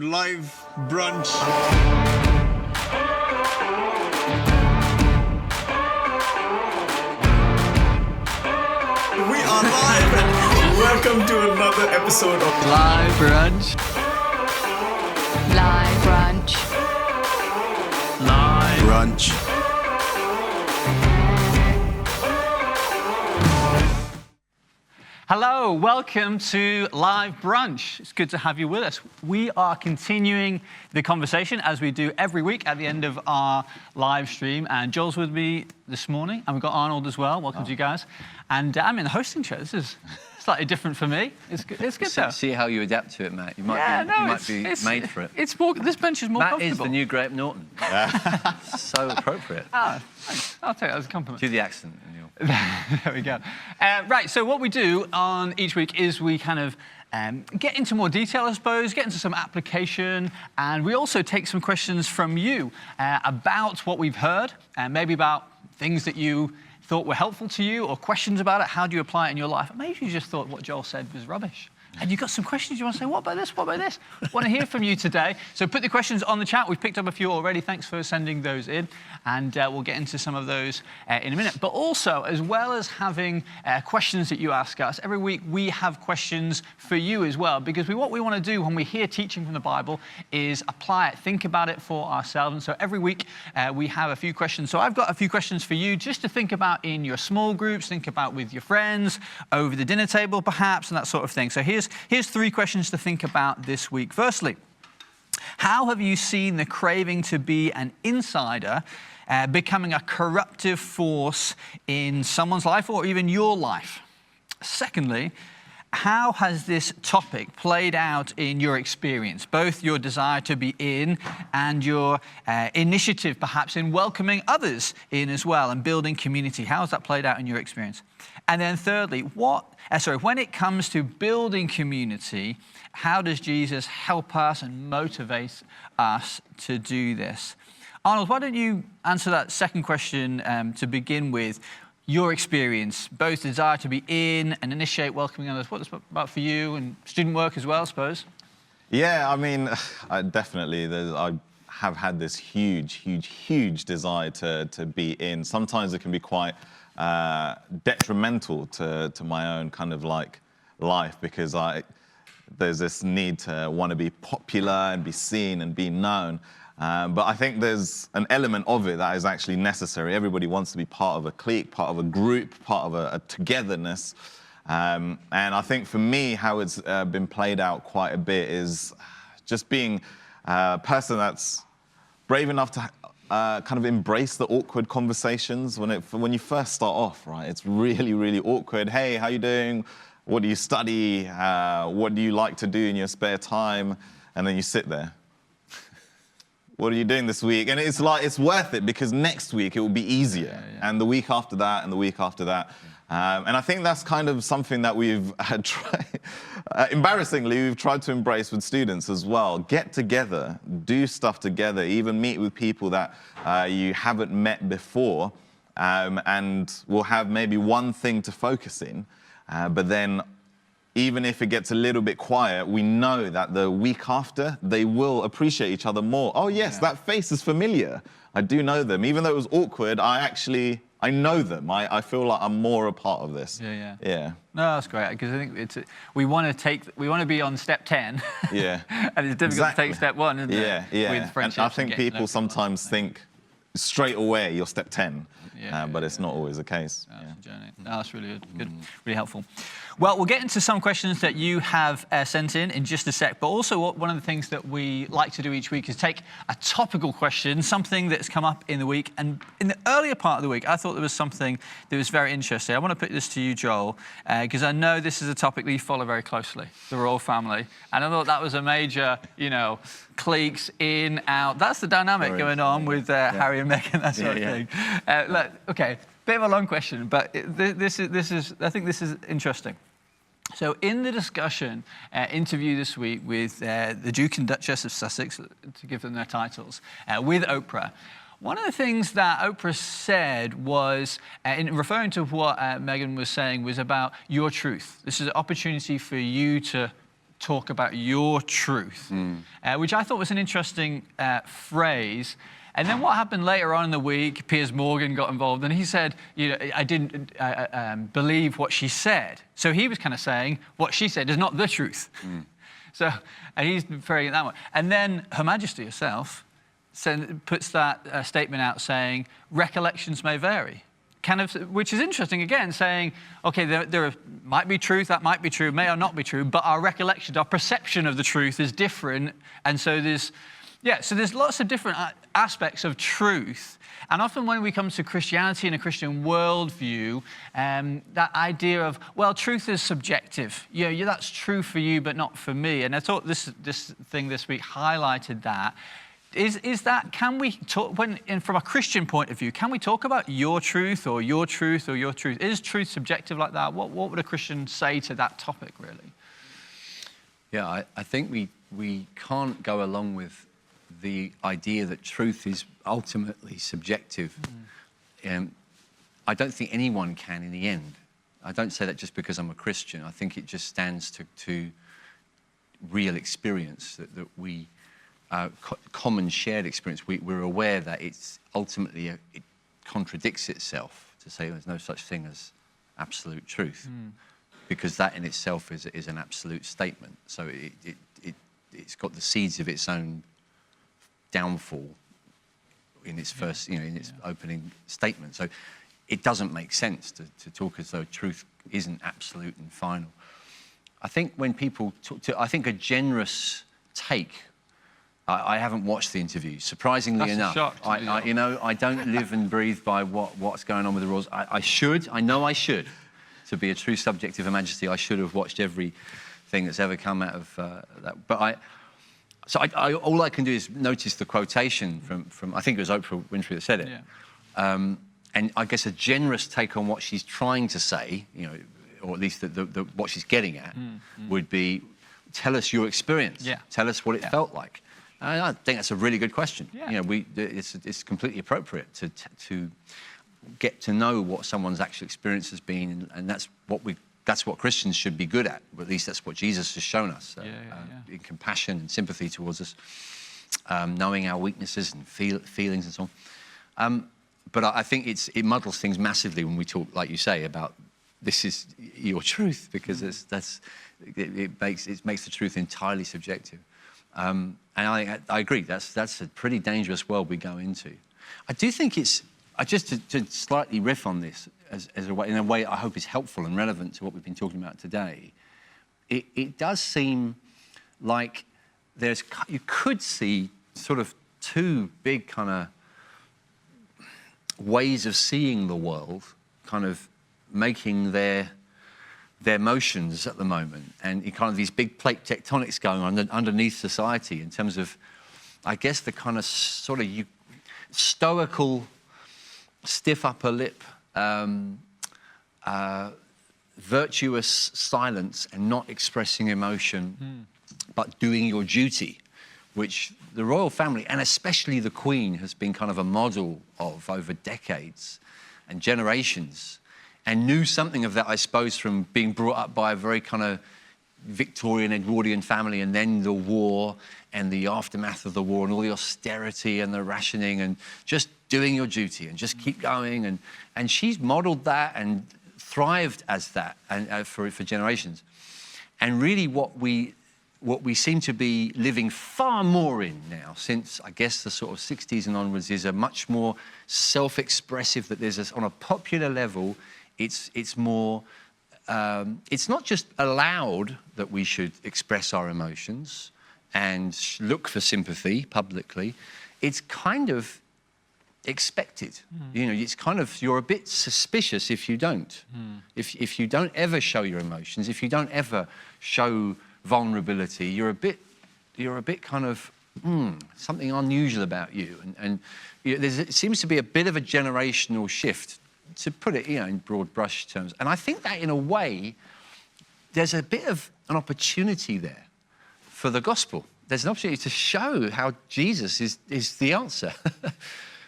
Live brunch. We are live. Welcome to another episode of Live Brunch. Live brunch. Live brunch. Hello, welcome to Live Brunch. It's good to have you with us. We are continuing the conversation as we do every week at the end of our live stream. And Joel's with me this morning, and we've got Arnold as well. Welcome to you guys. And I'm in the hosting chair. This is slightly different for me. It's good though. See how you adapt to it, Matt. You might be made for it. It's more. This bench is more Matt comfortable. is the new Grape Norton. So appropriate. Thanks. I'll take that as a compliment. Do the accent. There we go. Right, so what we do on each week is we kind of get into more detail, I suppose, get into some application, and we also take some questions from you about what we've heard, and maybe about things that you thought were helpful to you, or questions about it. How do you apply it in your life? Maybe you just thought what Joel said was rubbish. And you've got some questions you want to say, what about this, what about this? Want to hear from you today. So put the questions on the chat. We've picked up a few already. Thanks for sending those in. And we'll get into some of those in a minute. But also, as well as having questions that you ask us, every week we have questions for you as well. Because what we want to do when we hear teaching from the Bible is apply it, think about it for ourselves. And so every week we have a few questions. So I've got a few questions for you just to think about in your small groups, think about with your friends, over the dinner table perhaps, and that sort of thing. So Here's three questions to think about this week. Firstly, how have you seen the craving to be an insider becoming a corruptive force in someone's life or even your life? Secondly, how has this topic played out in your experience, both your desire to be in and your initiative perhaps in welcoming others in as well and building community? How has that played out in your experience? And then thirdly, when it comes to building community, how does Jesus help us and motivate us to do this? Arnold, why don't you answer that second question to begin with? Your experience, both desire to be in and initiate welcoming others. What's it about for you and student work as well, I suppose? Yeah, I mean, I have had this huge desire to be in. Sometimes it can be quite detrimental to my own kind of like life because there's this need to want to be popular and be seen and be known. But I think there's an element of it that is actually necessary. Everybody wants to be part of a clique, part of a group, part of a togetherness. And I think for me, how it's been played out quite a bit is just being a person that's brave enough to kind of embrace the awkward conversations. When you first start off, right, it's really awkward. Hey, how you doing? What do you study? What do you like to do in your spare time? And then you sit there. What are you doing this week? And it's like, it's worth it because next week it will be easier. Yeah. And the week after that, and the week after that. And I think that's kind of something that we've tried, embarrassingly, we've tried to embrace with students as well. Get together, do stuff together, even meet with people that you haven't met before, and we'll have maybe one thing to focus in, but then even if it gets a little bit quiet, we know that the week after, they will appreciate each other more. Oh yes, that face is familiar. I do know them. Even though it was awkward, I know them. I feel like I'm more a part of this. Yeah. No, that's great because I think we want to be on step 10. Yeah. And it's difficult to take step 1, isn't it? Yeah. With friendships and I think people sometimes think straight away you're step 10, but it's not always the case. That's the journey. No, that's really good, really helpful. Well, we'll get into some questions that you have sent in just a sec, but also one of the things that we like to do each week is take a topical question, something that's come up in the week. And in the earlier part of the week, I thought there was something that was very interesting. I want to put this to you, Joel, because I know this is a topic that you follow very closely, the royal family. And I thought that was a major, cliques, in, out. That's the dynamic going on with Harry and Meghan, that sort of thing. Look, okay, bit of a long question, but I think this is interesting. So in the discussion interview this week with the Duke and Duchess of Sussex, to give them their titles, with Oprah, one of the things that Oprah said was, in referring to what Meghan was saying, was about your truth. This is an opportunity for you to talk about your truth, which I thought was an interesting phrase. And then what happened later on in the week, Piers Morgan got involved and he said, I didn't believe what she said. So he was kind of saying what she said is not the truth. So, and he's referring it that way. And then Her Majesty herself puts that statement out saying, recollections may vary. Kind of, which is interesting again, saying, okay, there might be truth, that might be true, may or not be true, but our recollection, our perception of the truth is different. And so there's lots of different aspects of truth. And often when we come to Christianity and a Christian worldview, that idea of, well, truth is subjective. Yeah, that's true for you, but not for me. And I thought this thing this week highlighted that. Is that, can we talk, from a Christian point of view, can we talk about your truth or your truth or your truth? Is truth subjective like that? What would a Christian say to that topic, really? Yeah, I think we can't go along with the idea that truth is ultimately subjective. I don't think anyone can in the end. I don't say that just because I'm a Christian. I think it just stands to real experience, that we... common shared experience, we're aware that it's ultimately, it contradicts itself to say there's no such thing as absolute truth, because that in itself is an absolute statement. So it's got the seeds of its own downfall in its first, in its opening statement. So it doesn't make sense to talk as though truth isn't absolute and final. I think when people talk I think a generous take. I haven't watched the interview, surprisingly enough. That's a shock. I don't live and breathe by what's going on with the royals. I know I should. To be a true subject of Her Majesty, I should have watched everything that's ever come out of that. But all I can do is notice the quotation from I think it was Oprah Winfrey that said it. Yeah. And I guess a generous take on what she's trying to say, or at least what she's getting at, would be, tell us your experience. Yeah. Tell us what it felt like. And I think that's a really good question. Yeah. It's completely appropriate to get to know what someone's actual experience has been, and that's what Christians should be good at. Or at least that's what Jesus has shown us, in compassion and sympathy towards us, knowing our weaknesses and feelings and so on. But I think it muddles things massively when we talk, like you say, about this is your truth, because it makes the truth entirely subjective. And I agree, that's a pretty dangerous world we go into. I do think it's, just to slightly riff on this as a way, in a way I hope is helpful and relevant to what we've been talking about today, it does seem like you could see sort of two big kind of ways of seeing the world kind of making their motions at the moment, and kind of these big plate tectonics going on underneath society in terms of, I guess, the kind of sort of stoical, stiff upper lip, virtuous silence and not expressing emotion, but doing your duty, which the royal family, and especially the Queen, has been kind of a model of over decades and generations. And knew something of that, I suppose, from being brought up by a very kind of Victorian, Edwardian family, and then the war and the aftermath of the war and all the austerity and the rationing and just doing your duty and just keep going. And she's modelled that and thrived as that and for generations. And really what we seem to be living far more in now, since, I guess, the sort of 60s and onwards, is a much more self-expressive, that there's on a popular level, it's more, it's not just allowed that we should express our emotions and look for sympathy publicly, it's kind of expected. It's kind of, you're a bit suspicious if you don't. If you don't ever show your emotions, if you don't ever show vulnerability, you're a bit kind of, something unusual about you. And it seems to be a bit of a generational shift, to put it, in broad brush terms. And I think that, in a way, there's a bit of an opportunity there for the gospel. There's an opportunity to show how Jesus is the answer.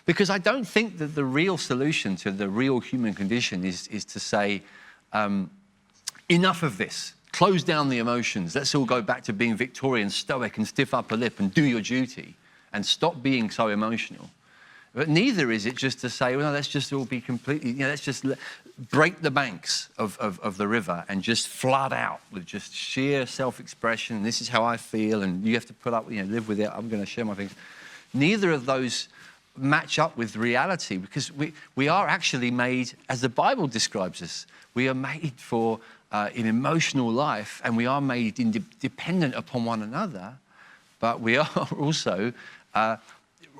Because I don't think that the real solution to the real human condition is to say, enough of this. close down the emotions. Let's all go back to being Victorian, stoic, and stiff upper lip and do your duty and stop being so emotional. But neither is it just to say, well, no, let's just all be completely, let's just break the banks of the river and just flood out with just sheer self-expression. This is how I feel, and you have to put up, live with it. I'm going to share my things. Neither of those match up with reality, because we are actually made, as the Bible describes us, we are made for an emotional life, and we are made dependent upon one another, but we are also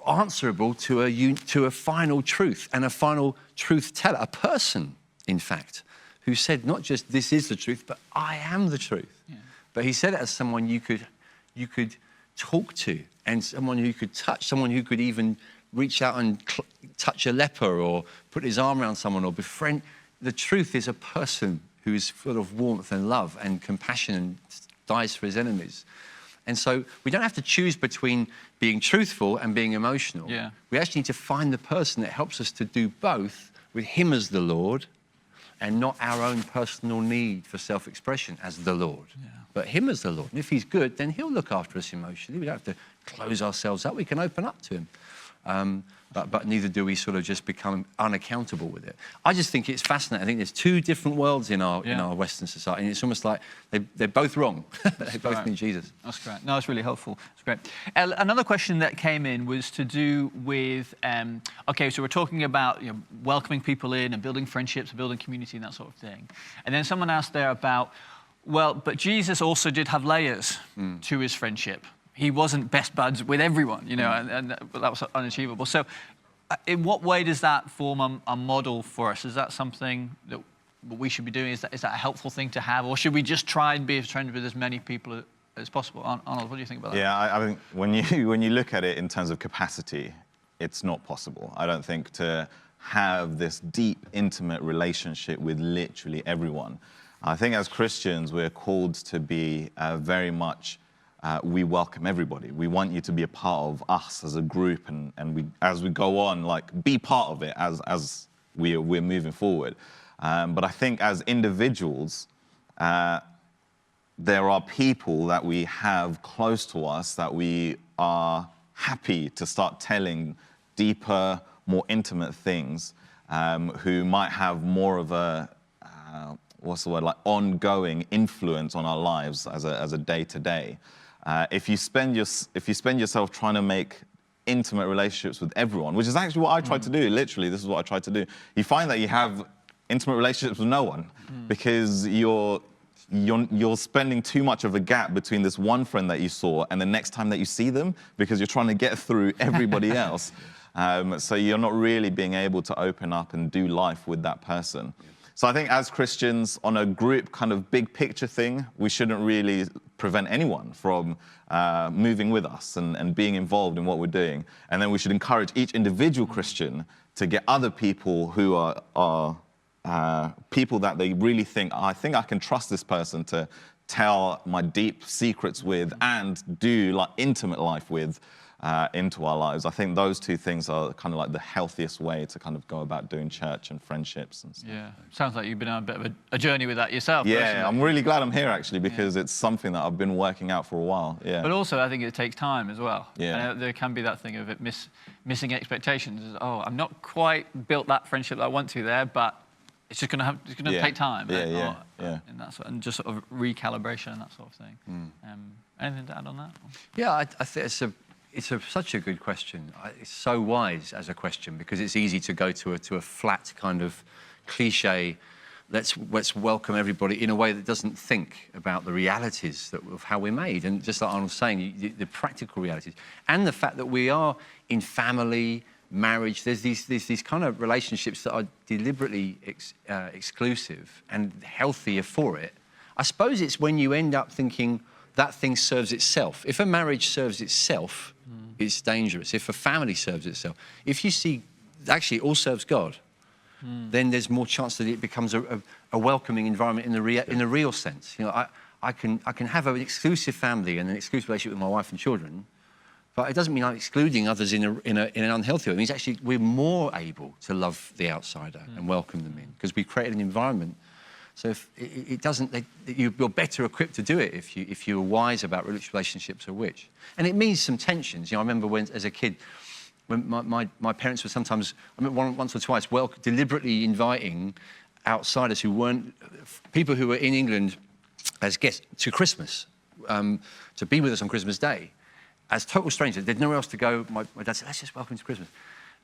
answerable to a final truth, and a final truth teller, a person, in fact, who said not just this is the truth, but I am the truth. Yeah. But he said it as someone you could talk to, and someone who could touch, someone who could even reach out and touch a leper or put his arm around someone or befriend. The truth is a person who is full of warmth and love and compassion and dies for his enemies. And so we don't have to choose between being truthful and being emotional. Yeah. We actually need to find the person that helps us to do both, with him as the Lord and not our own personal need for self-expression as the Lord, but him as the Lord. And if he's good, then he'll look after us emotionally. We don't have to close ourselves up. We can open up to him. But neither do we sort of just become unaccountable with it. I just think it's fascinating. I think there's two different worlds in our Western society, and it's almost like they're both wrong. They both mean Jesus. That's great. No, it's really helpful. It's great. Another question that came in was to do with, okay, so we're talking about welcoming people in and building friendships, and building community and that sort of thing. And then someone asked there about, well, but Jesus also did have layers to his friendship. He wasn't best buds with everyone, and that was unachievable. So in what way does that form a model for us? Is that something that we should be doing? Is that a helpful thing to have? Or should we just try and be a friend with as many people as possible? Arnold, what do you think about that? Yeah, I think when you look at it in terms of capacity, it's not possible. I don't think to have this deep, intimate relationship with literally everyone. I think as Christians, we're called to be very much we welcome everybody. We want you to be a part of us as a group, and we, as we go on, be part of it as we're moving forward. But I think as individuals, there are people that we have close to us that we are happy to start telling deeper, more intimate things, who might have more of a ongoing influence on our lives as a day-to-day. If you spend yourself trying to make intimate relationships with everyone, which is actually what I tried to do, literally, this is what I tried to do, you find that you have intimate relationships with no one, because you're spending too much of a gap between this one friend that you saw and the next time that you see them, because you're trying to get through everybody else. So you're not really being able to open up and do life with that person. So I think as Christians, on a group kind of big picture thing, we shouldn't really prevent anyone from moving with us and being involved in what we're doing. And then we should encourage each individual Christian to get other people who are people that they really think, I think I can trust this person to tell my deep secrets with and do intimate life with into our lives. I think those two things are kind of the healthiest way to kind of go about doing church and friendships and stuff. Yeah, sounds like you've been on a bit of a journey with that yourself. Yeah, personally. I'm really glad I'm here actually, because it's something that I've been working out for a while. Yeah. But also, I think it takes time as well. Yeah. There can be that thing of it missing expectations. Oh, I'm not quite built that friendship that I want to there, but it's just going to take time. Yeah. And that and just sort of recalibration and that sort of thing. Anything to add on that? Yeah, I think it's such a good question. It's so wise as a question, because it's easy to go to a flat kind of cliche, let's welcome everybody, in a way that doesn't think about the realities of how we're made. And just like Arnold was saying, the practical realities. And the fact that we are in family, marriage, there's these kind of relationships that are deliberately exclusive and healthier for it. I suppose it's when you end up thinking that thing serves itself. If a marriage serves itself, it's dangerous. If a family serves itself, if you see actually it all serves God, then there's more chance that it becomes a welcoming environment in the real sense. I can have an exclusive family and an exclusive relationship with my wife and children, but it doesn't mean I'm excluding others in an unhealthy way. It means actually we're more able to love the outsider and welcome them in, because we've created an environment So if it doesn't, you're better equipped to do it if you're wise about which relationships are which. And it means some tensions. You know, I remember when, as a kid, when my parents were sometimes, I mean, once or twice, deliberately inviting outsiders who weren't, people who were in England as guests to Christmas, to be with us on Christmas Day. As total strangers, they'd nowhere else to go. My dad said, let's just welcome to Christmas.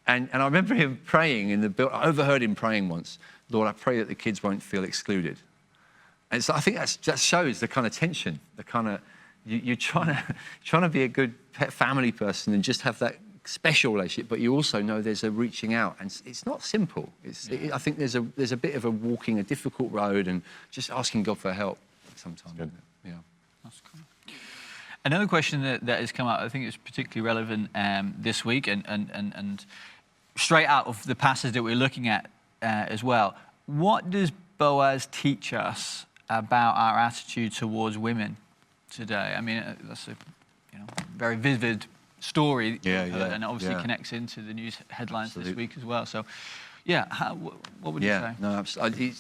And I remember him praying in the building. I overheard him praying once, Lord, I pray that the kids won't feel excluded. And so I think that shows the kind of tension, the kind of, you're trying to be a good family person and just have that special relationship, but you also know there's a reaching out, and it's not simple. I think there's a bit of a walking a difficult road and just asking God for help sometimes. Yeah. That's cool. Another question that has come up, I think it's particularly relevant this week, and straight out of the passage that we're looking at as well. What does Boaz teach us about our attitude towards women today? I mean, that's a very vivid story, and obviously connects into the news headlines this week as well. So, what would you say? No, absolutely.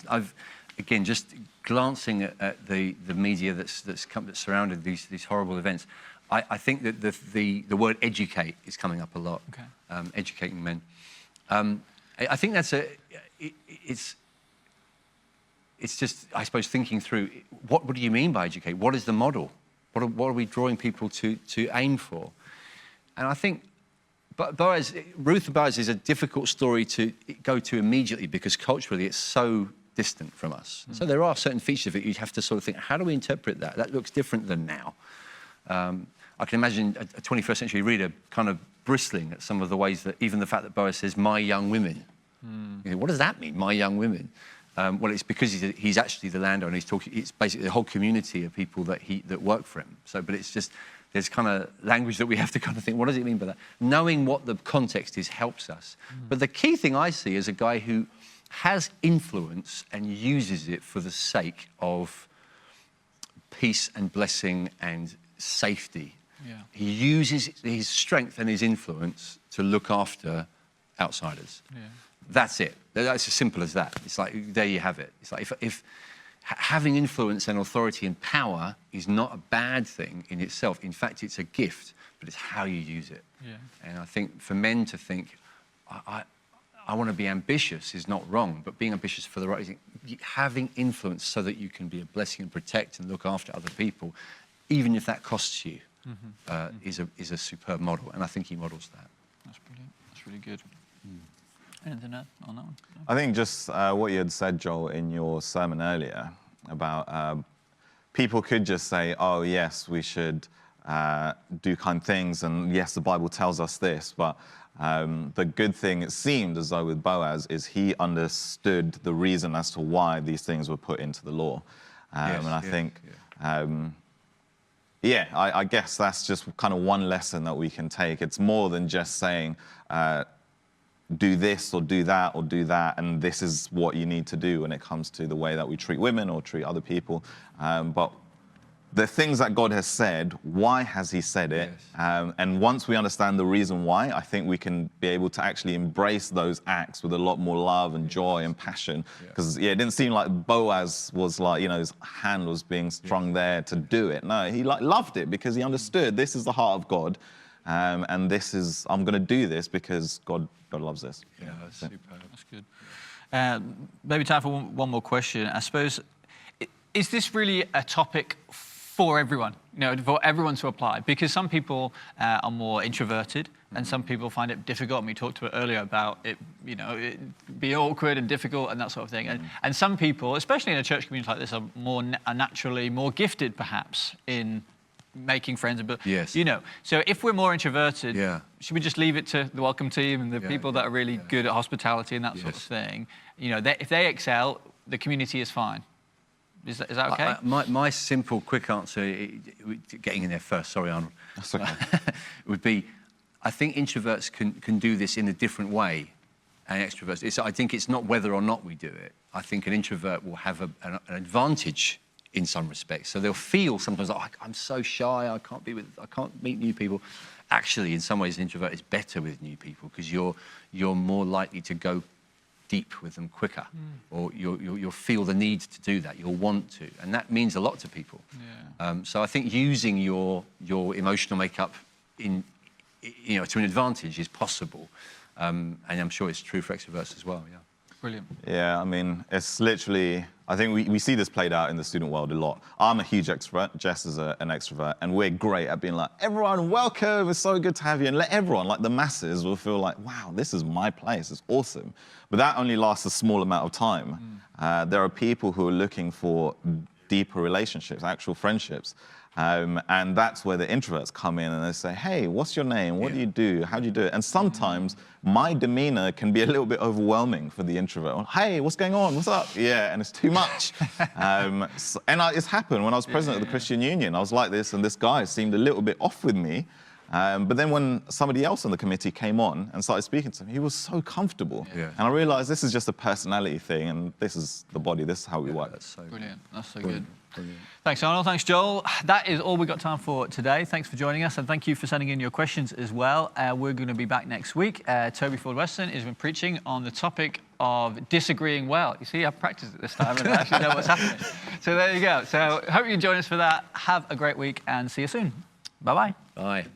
Again, just glancing at the media that's surrounded these horrible events, I think that the word educate is coming up a lot. Okay. Educating men. I think that's it's just, I suppose, thinking through what do you mean by educate? What is the model? What are we drawing people to aim for? And I think Ruth Boaz is a difficult story to go to immediately because culturally it's so distant from us. So there are certain features of it you have to sort of think, how do we interpret that? That looks different than now. I can imagine a 21st century reader kind of bristling at some of the ways that, even the fact that Boaz says, my young women. You know, what does that mean, my young women? Well, it's because he's actually the landowner. It's basically the whole community of people that work for him. So, but it's just, there's kind of language that we have to kind of think, what does it mean by that? Knowing what the context is helps us. But the key thing I see is a guy who has influence and uses it for the sake of peace and blessing and safety. Yeah. He uses his strength and his influence to look after outsiders. Yeah. That's it. That's as simple as that. It's like, there you have it. It's like if having influence and authority and power is not a bad thing in itself. In fact, it's a gift, but it's how you use it. Yeah. And I think for men to think, I want to be ambitious is not wrong, but being ambitious for the right reason, having influence so that you can be a blessing and protect and look after other people, even if that costs you, is a superb model. And I think he models that. That's brilliant. That's really good. Anything else on that one? No? I think just what you had said, Joel, in your sermon earlier about people could just say, oh, yes, we should do kind things, and yes, the Bible tells us this, but the good thing, it seemed as though with Boaz, is he understood the reason as to why these things were put into the law. And I think, I guess that's just kind of one lesson that we can take. It's more than just saying, do this or do that or do that, and this is what you need to do when it comes to the way that we treat women or treat other people. But the things that God has said, why has he said it? Yes. And once we understand the reason why, I think we can be able to actually embrace those acts with a lot more love and joy and passion. Because it didn't seem like Boaz was like, his hand was being strung there to do it. No, he loved it because he understood this is the heart of God. And this is, I'm going to do this because God loves this. Yeah, that's superb. That's good. Maybe time for one more question. I suppose, is this really a topic for everyone, for everyone to apply? Because some people are more introverted, and some people find it difficult. And we talked about earlier about it, it be awkward and difficult and that sort of thing. And some people, especially in a church community like this, are naturally more gifted, perhaps, in making friends. But so if we're more introverted, should we just leave it to the welcome team and the people that are really good at hospitality and that sort of thing? If they excel, the community is fine. Is that okay? My simple, quick answer, getting in there first, sorry, Arnold, that's okay. would be, I think introverts can do this in a different way and extroverts. I think it's not whether or not we do it. I think an introvert will have an advantage in some respects. So they'll feel sometimes like, I'm so shy, I can't meet new people. Actually, in some ways, an introvert is better with new people because you're more likely to go deep with them quicker, or you'll feel the need to do that. You'll want to, and that means a lot to people. Yeah. So I think using your emotional makeup to an advantage is possible, and I'm sure it's true for extroverts as well. Yeah. Brilliant. Yeah, I mean, it's literally, I think we see this played out in the student world a lot. I'm a huge extrovert, Jess is an extrovert, and we're great at being like, everyone, welcome, it's so good to have you, and let everyone, like the masses, will feel like, wow, this is my place, it's awesome. But that only lasts a small amount of time. There are people who are looking for deeper relationships, actual friendships. And that's where the introverts come in and they say, hey, what's your name? What do you do? How do you do it? And sometimes my demeanor can be a little bit overwhelming for the introvert. Hey, what's going on? What's up? Yeah, and it's too much. It's happened when I was president of the Christian Union. I was like this, and this guy seemed a little bit off with me. But then when somebody else on the committee came on and started speaking to him, he was so comfortable. Yeah. And I realized this is just a personality thing, and this is the body, this is how we work. That's so Brilliant. That's so brilliant. good. Brilliant. Thanks, Arnold. Thanks, Joel. That is all we've got time for today. Thanks for joining us, and thank you for sending in your questions as well. We're going to be back next week. Toby Ford-Weston has been preaching on the topic of disagreeing well. You see, I've practiced it this time and I actually know what's happening. So there you go. So hope you can join us for that. Have a great week and see you soon. Bye-bye. Bye.